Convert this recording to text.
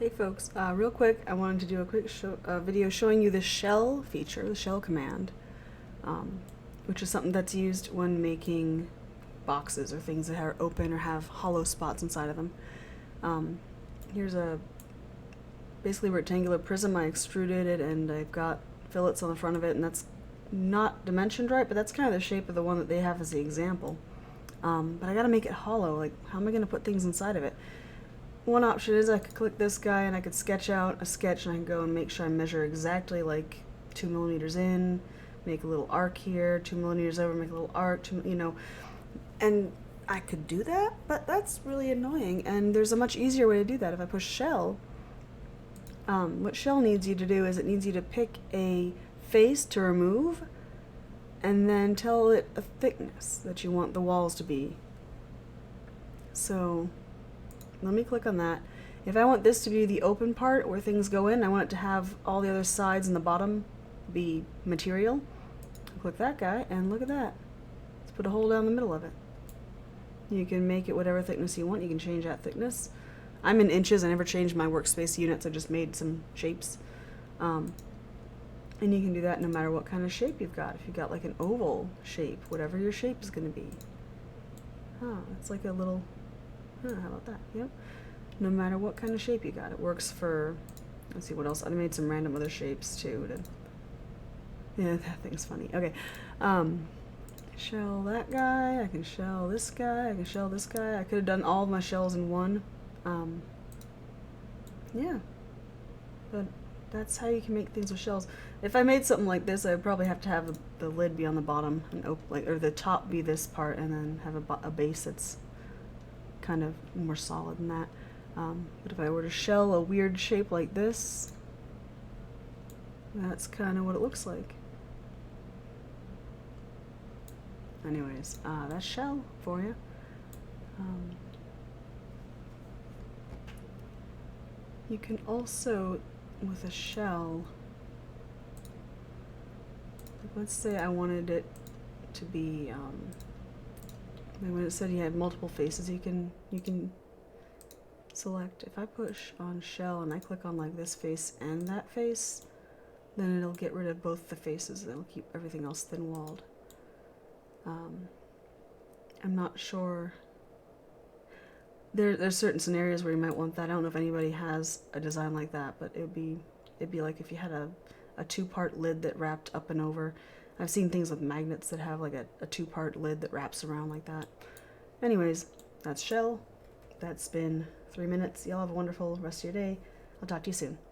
Hey folks, real quick, I wanted to do a quick video showing you the shell feature, the shell command, which is something that's used when making boxes or things that are open or have hollow spots inside of them. Here's a basically rectangular prism. I extruded it and I've got fillets on the front of it, and that's not dimensioned right, but that's kind of the shape of the one that they have as the example. But I gotta make it hollow. Like, how am I gonna put things inside of it? One option is I could click this guy and I could sketch out a sketch, and I can go and make sure I measure exactly like 2 millimeters in, make a little arc here, 2 millimeters over, make a little arc, and I could do that, but that's really annoying, and there's a much easier way to do that. If I push shell, what shell needs you to do is it needs you to pick a face to remove and then tell it a thickness that you want the walls to be. So let me click on that. If I want this to be the open part where things go in, I want it to have all the other sides and the bottom be material. Click that guy and look at that. Let's put a hole down the middle of it. You can make it whatever thickness you want. You can change that thickness. I'm in inches. I never changed my workspace units. I just made some shapes. And you can do that no matter what kind of shape you've got. If you've got like an oval shape, whatever your shape is going to be. It's like a little... how about that? Yep. No matter what kind of shape you got. It works for... Let's see what else. I made some random other shapes too. Yeah, that thing's funny. Okay. Shell that guy. I can shell this guy. I can shell this guy. I could have done all of my shells in one. Yeah. But that's how you can make things with shells. If I made something like this, I would probably have to have the lid be on the bottom and or the top be this part, and then have a base that's kind of more solid than that. But if I were to shell a weird shape like this, that's kind of what it looks like. Anyways, that's shell for you. You can also, with a shell, like let's say I wanted it to be, when it said you had multiple faces, you can select. If I push on shell and I click on like this face and that face, then it'll get rid of both the faces. It'll keep everything else thin-walled. I'm not sure. There's certain scenarios where you might want that. I don't know if anybody has a design like that, but it'd be like if you had a two-part lid that wrapped up and over. I've seen things with magnets that have like a two-part lid that wraps around like that. Anyways, that's shell. That's been 3 minutes. Y'all have a wonderful rest of your day. I'll talk to you soon.